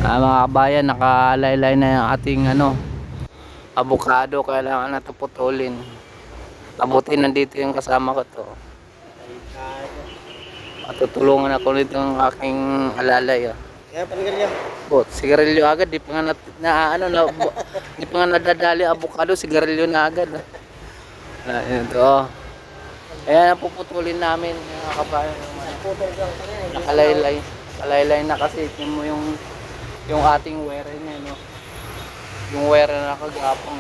Mga kabayan, nakalaylay na yung ating avocado. Kailangan na ito putulin. Mabuti nandito yung kasama ko to. Matutulungan ako nito ng aking alalay. Kaya panigalya. Sigarilyo agad, di pa nga di pa nga nadadali avocado, sigarilyo na agad. Ito. Ayan ang puputulin namin mga kabayan. Nakalaylay. Nakalaylay na kasi tingnan mo yung ating wire niya, no. Yung wire na nakagapang,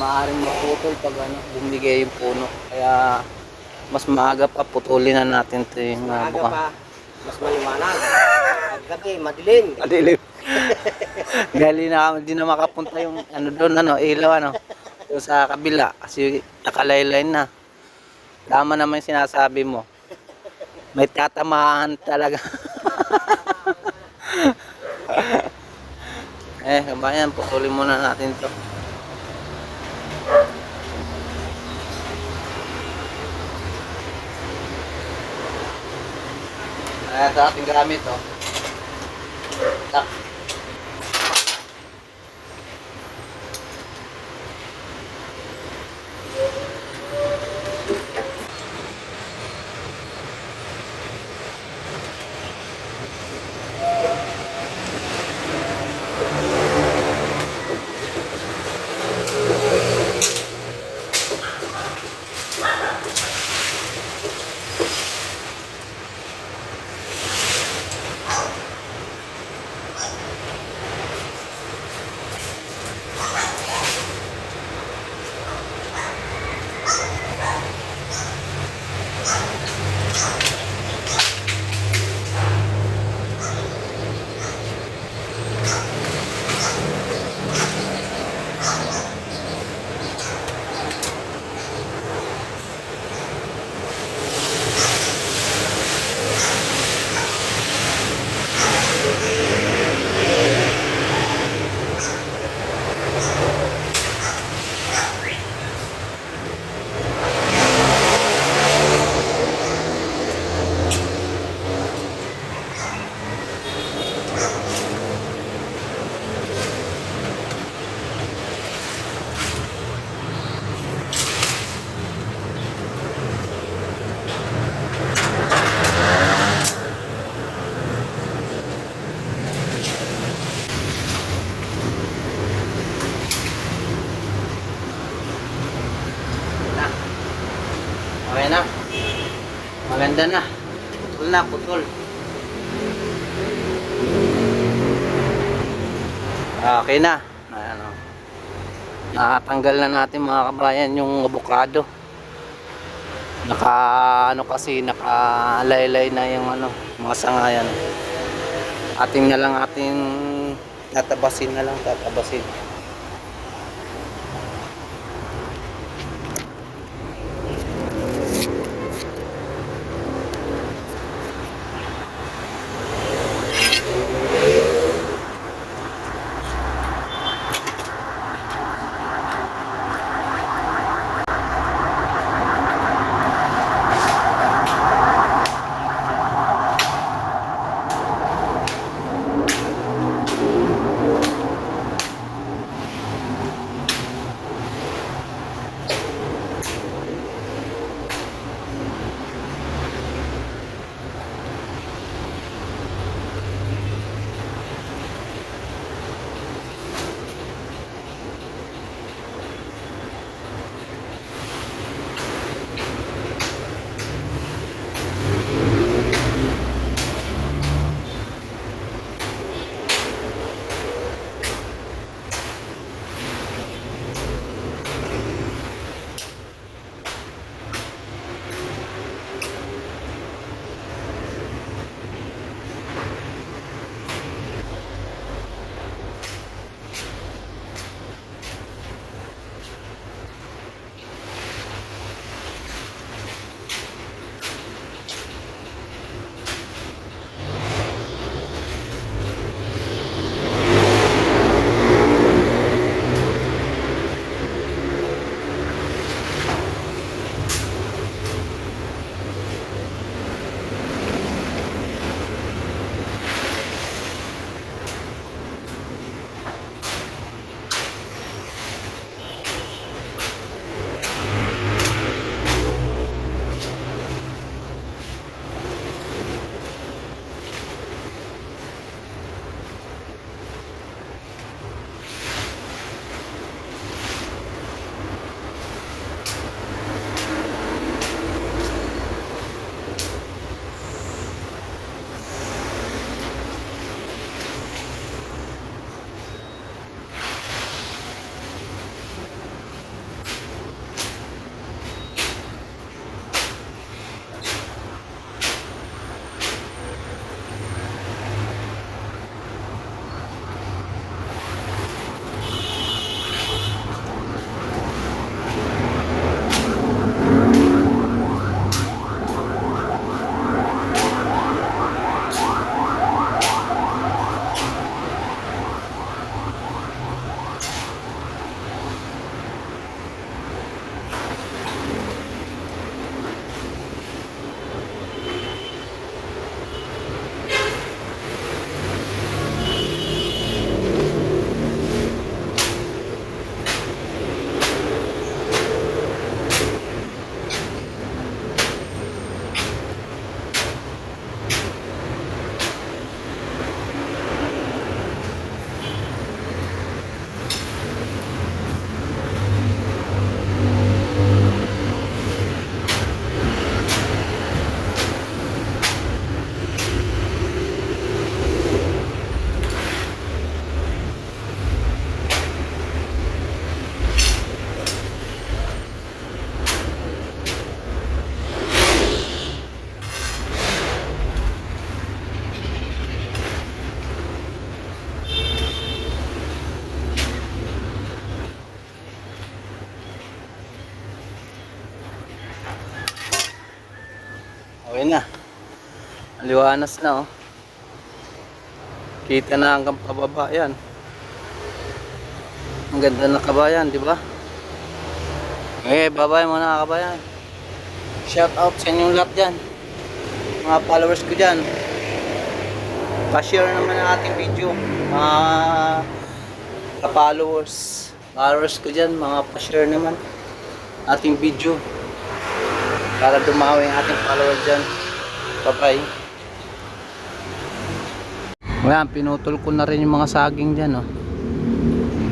maaring maputol pag bumigay yung puno. Kaya mas maaga pa putulin na natin ito yung Maaga pa, mas maliwanag. Paggabi, madilim. Madilim. Dahil di na makapunta yung doon, ilaw, doon sa kabila kasi nakalaylay na. Tama naman yung sinasabi mo. May tatamaan talaga. Kabayan, putulin muna natin to. Ayan, ito ating gamit, Tak. Okay na. Maganda na. Putol na, putol. Okay na. Nakatanggal na natin mga kabayan yung avocado. Kasi nakalaylay na yung mga sangayan. Ating tatabasin. Liwanas na oh. Kita na hanggang pababa yan. Ang ganda ng kabayan, di ba? Okay, bye-bye muna kabayan. Shout out sa inyong lahat dyan. Mga followers ko dyan. Pa-share naman ang ating video. Mga followers ko dyan. Mga pa-share naman ating video. Para dumawi ang ating followers dyan. Bye-bye. Ayan, pinutol ko na rin yung mga saging dyan, oh.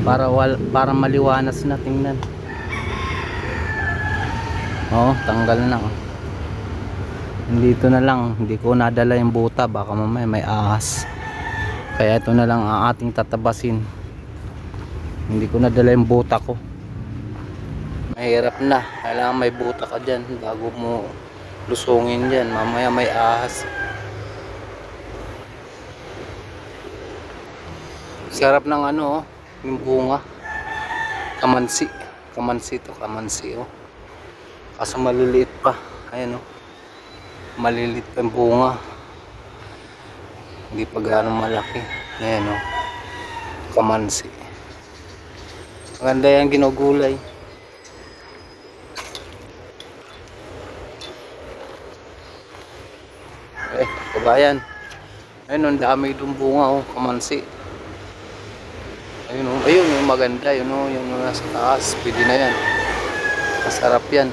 Para maliwanas na tingnan. Oh, tanggal na, oh. Dito na lang, hindi ko nadala yung buta, baka mamaya may ahas. Kaya ito na lang ang ating tatabasin. Hindi ko nadala yung buta ko. Mahirap na, kailangan may buta ka dyan bago mo lusungin dyan, mamaya may ahas. Sarap ng ano, oh, yung bunga. Kamansi. Kamansi to, kamansi, oh. Kaso maliliit pa. Ayan, oh. Maliliit pa yung bunga. Hindi pa gano'ng malaki. Ayan, oh. Kamansi. Maganda yan, ginugulay. Kabayan. Ayun, ang dami itong bunga, oh. Kamansi. Ayun, oh. Ayun, yung maganda. Yun, oh. Yung nasa taas. Pwede na yan. Masarap yan.